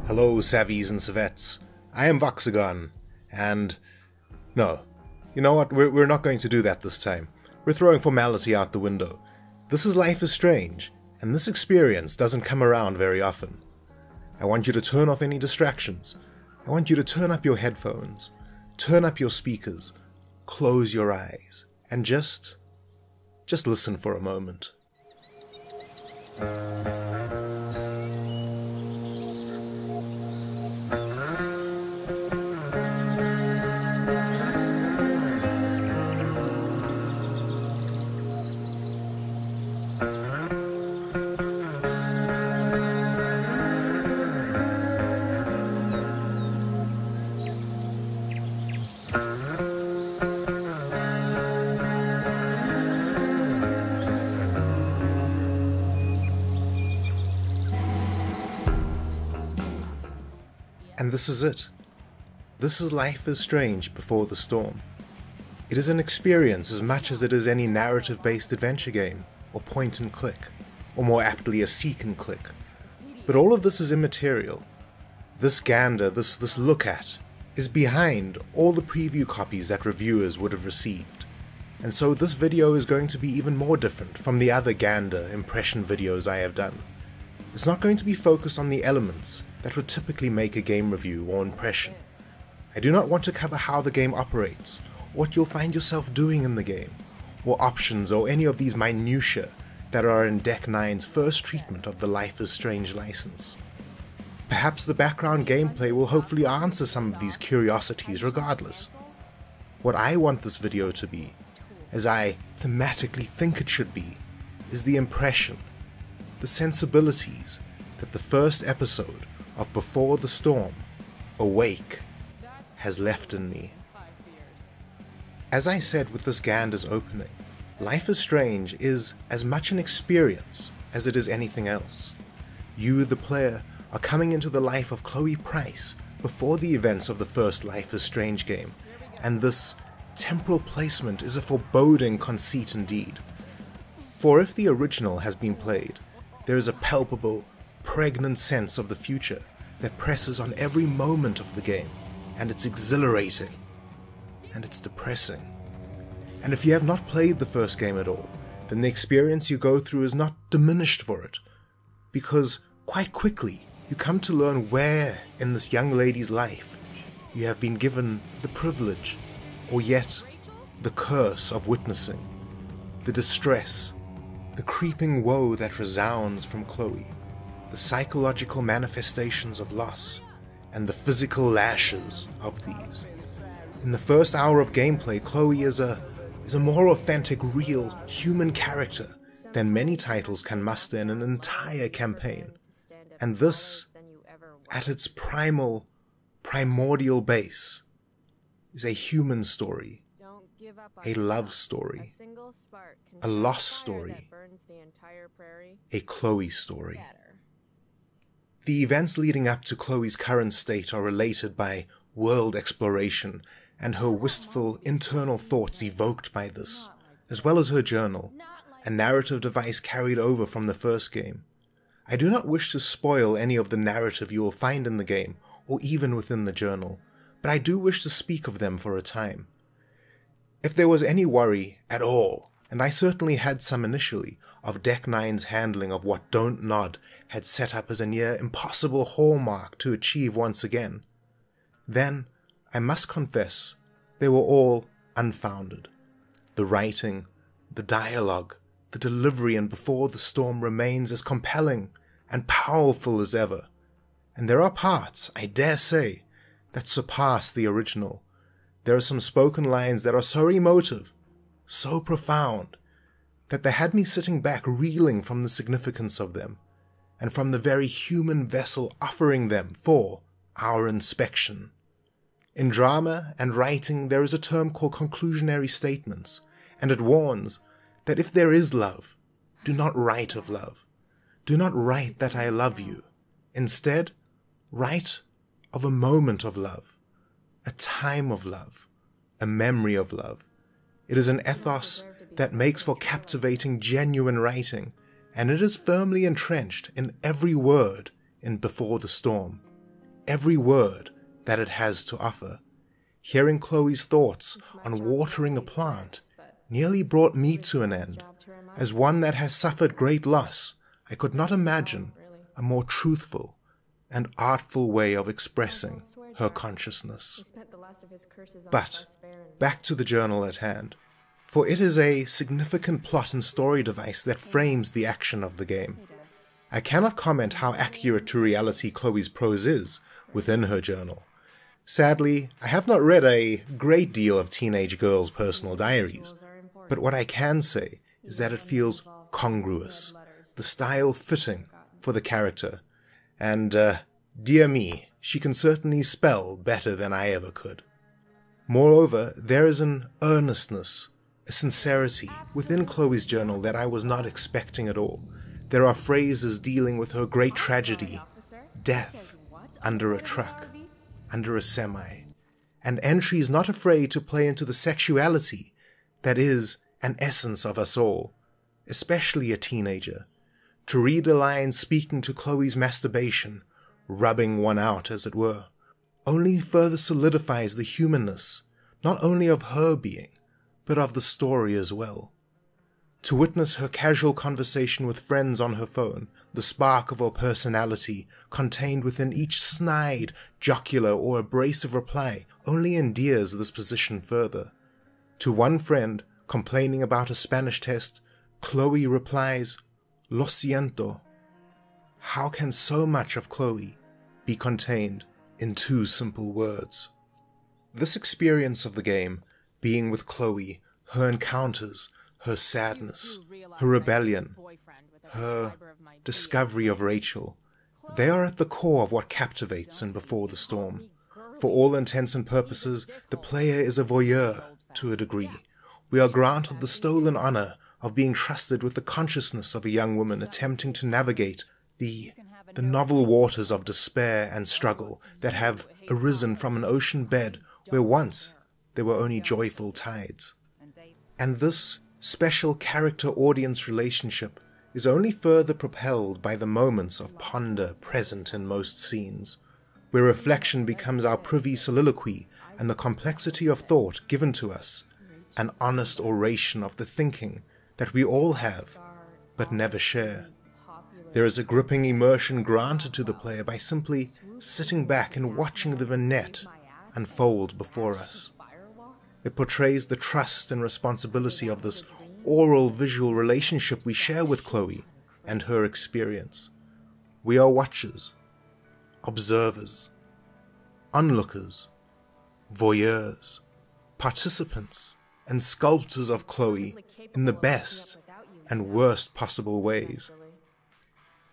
Hello, savvies and savettes. I am VoxAgon, and no, you know what, we're not going to do that this time. We're throwing formality out the window. This is Life is Strange, and this experience doesn't come around very often. I want you to turn off any distractions. I want you to turn up your headphones, turn up your speakers, close your eyes, and just listen for a moment. And this is it. This is Life is Strange Before the Storm. It is an experience as much as it is any narrative-based adventure game, or point and click, or more aptly a seek and click. But all of this is immaterial. This gander, this look at, is behind all the preview copies that reviewers would have received. And so this video is going to be even more different from the other gander impression videos I have done. It's not going to be focused on the elements that would typically make a game review or impression. I do not want to cover how the game operates, what you'll find yourself doing in the game, or options or any of these minutiae that are in Deck 9's first treatment of the Life is Strange license. Perhaps the background gameplay will hopefully answer some of these curiosities regardless. What I want this video to be, as I thematically think it should be, is the impression, the sensibilities that the first episode of Before the Storm, Awake, has left in me. As I said with this gander's opening, Life is Strange is as much an experience as it is anything else. You, the player, are coming into the life of Chloe Price before the events of the first Life is Strange game, and this temporal placement is a foreboding conceit indeed. For if the original has been played, there is a palpable, pregnant sense of the future that presses on every moment of the game, and it's exhilarating, and it's depressing. And if you have not played the first game at all, then the experience you go through is not diminished for it, because quite quickly you come to learn where in this young lady's life you have been given the privilege, or yet the curse of witnessing, the distress, the creeping woe that resounds from Chloe, the psychological manifestations of loss, and the physical lashes of these. In the first hour of gameplay, Chloe is a more authentic, real, human character than many titles can muster in an entire campaign. And this, at its primordial base, is a human story, a love story, a loss story, a Chloe story. The events leading up to Chloe's current state are related by world exploration and her wistful internal thoughts evoked by this, as well as her journal, a narrative device carried over from the first game. I do not wish to spoil any of the narrative you will find in the game, or even within the journal, but I do wish to speak of them for a time. If there was any worry at all, and I certainly had some initially, of Deck 9's handling of what Don't Nod had set up as a near impossible hallmark to achieve once again, then I must confess they were all unfounded. The writing, the dialogue, the delivery in Before the Storm remains as compelling and powerful as ever, and there are parts, I dare say, that surpass the original. There are some spoken lines that are so emotive, so profound, that they had me sitting back reeling from the significance of them, and from the very human vessel offering them for our inspection. In drama and writing there is a term called conclusionary statements, and it warns that if there is love, do not write of love. Do not write that I love you. Instead, write of a moment of love, a time of love, a memory of love. It is an ethos that makes for captivating, genuine writing, and it is firmly entrenched in every word in Before the Storm. every word that it has to offer. Hearing Chloe's thoughts on watering a plant nearly brought me to an end. As one that has suffered great loss, I could not imagine a more truthful and artful way of expressing her consciousness. But back to the journal at hand, for it is a significant plot and story device that frames the action of the game. I cannot comment how accurate to reality Chloe's prose is within her journal. Sadly, I have not read a great deal of teenage girls' personal diaries, but what I can say is that it feels congruous, the style fitting for the character, and, dear me, she can certainly spell better than I ever could. Moreover, there is an earnestness, a sincerity within Chloe's journal that I was not expecting at all. There are phrases dealing with her great tragedy, death, under a truck, under a semi, and entries not afraid to play into the sexuality that is an essence of us all, especially a teenager. To read a line speaking to Chloe's masturbation, rubbing one out as it were, only further solidifies the humanness, not only of her being, but of the story as well. To witness her casual conversation with friends on her phone, the spark of her personality contained within each snide, jocular, or abrasive reply only endears this position further. To one friend, complaining about a Spanish test, Chloe replies, "Lo siento." How can so much of Chloe be contained in two simple words? This experience of the game, being with Chloe, her encounters, her sadness, her rebellion, her discovery of Rachel, they are at the core of what captivates in Before the Storm. For all intents and purposes, the player is a voyeur to a degree. We are granted the stolen honor of being trusted with the consciousness of a young woman attempting to navigate the novel waters of despair and struggle that have arisen from an ocean bed where once there were only joyful tides. And this special character-audience relationship is only further propelled by the moments of ponder present in most scenes, where reflection becomes our privy soliloquy and the complexity of thought given to us, an honest oration of the thinking that we all have, but never share. There is a gripping immersion granted to the player by simply sitting back and watching the vignette unfold before us. It portrays the trust and responsibility of this oral visual relationship we share with Chloe and her experience. We are watchers, observers, onlookers, voyeurs, participants, and sculptors of Chloe in the best and worst possible ways.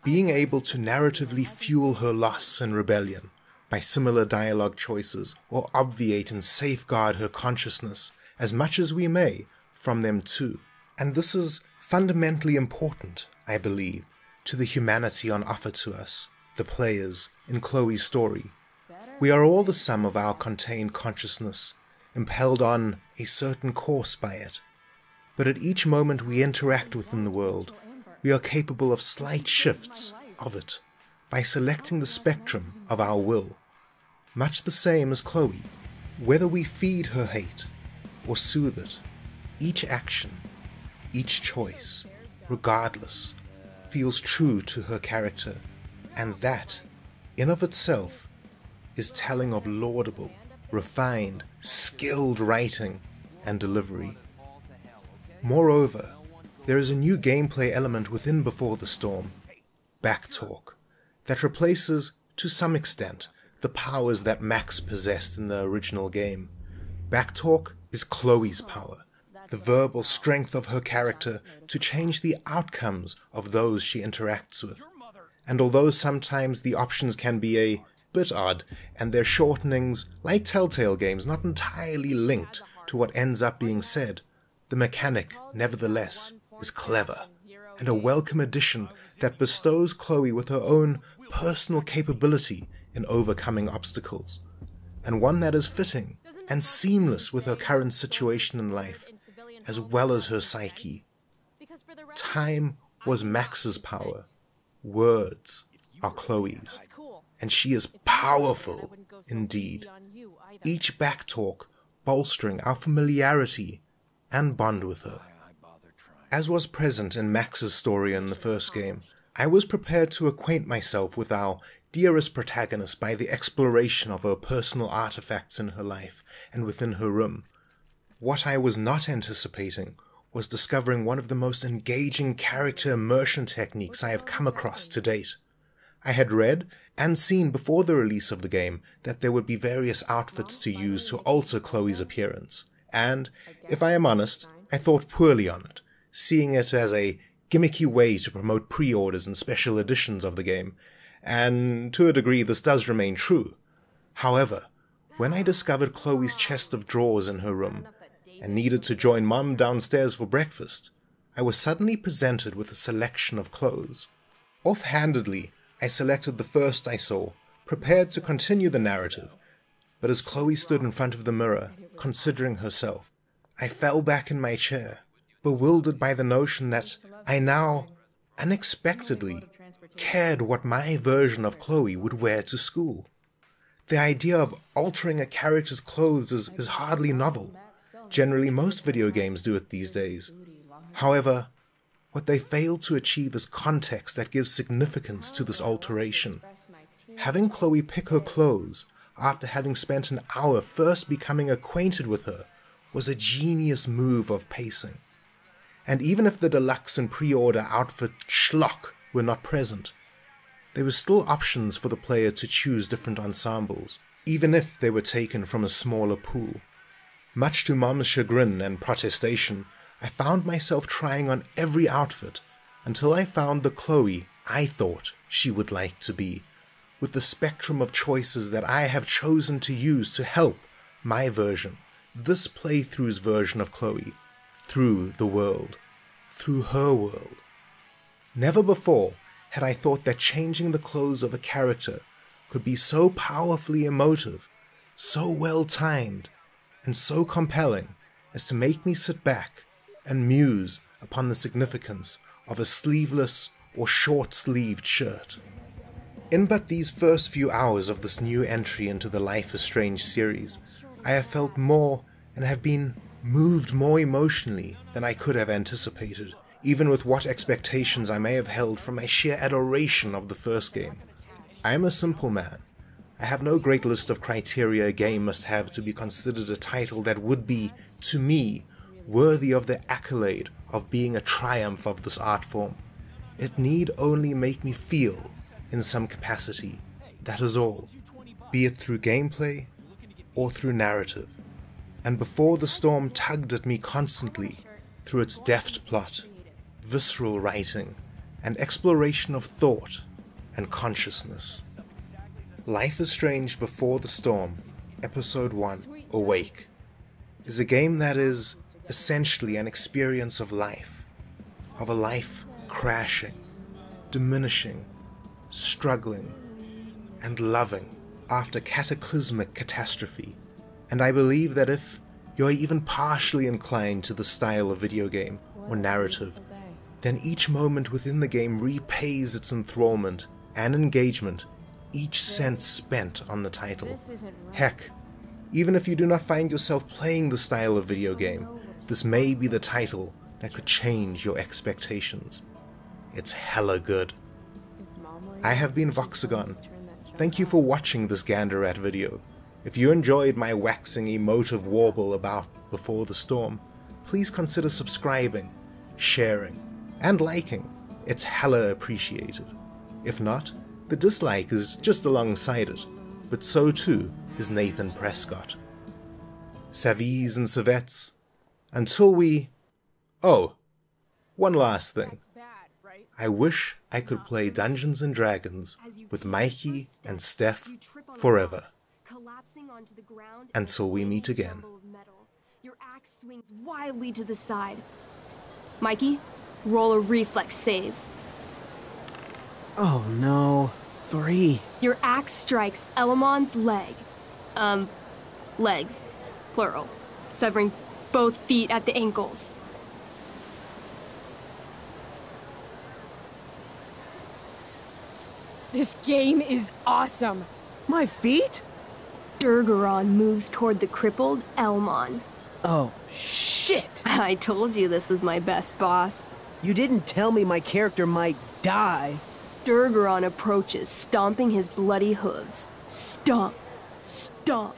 Being able to narratively fuel her loss and rebellion by similar dialogue choices, or obviate and safeguard her consciousness as much as we may from them too. And this is fundamentally important, I believe, to the humanity on offer to us, the players, in Chloe's story. We are all the sum of our contained consciousness, impelled on a certain course by it. But at each moment we interact within the world, we are capable of slight shifts of it, by selecting the spectrum of our will. Much the same as Chloe, whether we feed her hate or soothe it, each action, each choice, regardless, feels true to her character, and that, in of itself, is telling of laudable, refined, skilled writing and delivery. Moreover, there is a new gameplay element within Before the Storm, backtalk, that replaces, to some extent, the powers that Max possessed in the original game. Backtalk is Chloe's power, the verbal strength of her character to change the outcomes of those she interacts with. And although sometimes the options can be a bit odd, and their shortenings, like Telltale games, not entirely linked to what ends up being said, the mechanic, nevertheless, is clever, and a welcome addition that bestows Chloe with her own personal capability in overcoming obstacles, and one that is fitting and seamless with her current situation in life, as well as her psyche. Time was Max's power, words are Chloe's, and she is powerful indeed. Each backtalk bolstering our familiarity and bond with her. As was present in Max's story in the first game, I was prepared to acquaint myself with our dearest protagonist by the exploration of her personal artifacts in her life and within her room. What I was not anticipating was discovering one of the most engaging character immersion techniques I have come across to date. I had read and seen before the release of the game that there would be various outfits to use to alter Chloe's appearance, and, if I am honest, I thought poorly on it, seeing it as a gimmicky way to promote pre-orders and special editions of the game, and to a degree this does remain true. However, when I discovered Chloe's chest of drawers in her room, and needed to join Mom downstairs for breakfast, I was suddenly presented with a selection of clothes. Offhandedly, I selected the first I saw, prepared to continue the narrative, but as Chloe stood in front of the mirror, considering herself, I fell back in my chair, bewildered by the notion that I now, unexpectedly, cared what my version of Chloe would wear to school. The idea of altering a character's clothes is hardly novel. Generally, most video games do it these days. However, what they fail to achieve is context that gives significance to this alteration. Having Chloe pick her clothes, after having spent an hour first becoming acquainted with her, was a genius move of pacing. And even if the deluxe and pre-order outfit schlock were not present, there were still options for the player to choose different ensembles, even if they were taken from a smaller pool. Much to Mom's chagrin and protestation, I found myself trying on every outfit until I found the Chloe I thought she would like to be, with the spectrum of choices that I have chosen to use to help my version, this playthrough's version of Chloe, through the world, through her world. Never before had I thought that changing the clothes of a character could be so powerfully emotive, so well-timed, and so compelling as to make me sit back and muse upon the significance of a sleeveless or short-sleeved shirt. In but these first few hours of this new entry into the Life is Strange series, I have felt more and have been moved more emotionally than I could have anticipated, even with what expectations I may have held from my sheer adoration of the first game. I am a simple man. I have no great list of criteria a game must have to be considered a title that would be, to me, worthy of the accolade of being a triumph of this art form. It need only make me feel, in some capacity, that is all, be it through gameplay or through narrative. And Before the Storm tugged at me constantly through its deft plot, visceral writing, and exploration of thought and consciousness. Life is Strange Before the Storm, Episode 1, Awake, is a game that is essentially an experience of life, of a life crashing, diminishing, struggling, and loving after cataclysmic catastrophe. And I believe that if you're even partially inclined to the style of video game or narrative, then each moment within the game repays its enthrallment and engagement each cent spent on the title. Heck, even if you do not find yourself playing the style of video game, this may be the title that could change your expectations. It's hella good. I have been VoxAgon. Thank you for watching this Gander at video. If you enjoyed my waxing emotive warble about Before the Storm, please consider subscribing, sharing, and liking. It's hella appreciated. If not, the dislike is just alongside it, but so too is Nathan Prescott. Savis and Savettes, until we... Oh, one last thing. I wish I could play Dungeons & Dragons with Mikey and Steph forever. Until we meet again. Your axe swings wildly to the side. Mikey, roll a reflex save. Oh no. 3. Your axe strikes Elamon's leg. Legs. Plural. Severing both feet at the ankles. This game is awesome. My feet? Durgaron moves toward the crippled Elmon. Oh, shit! I told you this was my best boss. You didn't tell me my character might die. Durgaron approaches, stomping his bloody hooves. Stomp, stomp.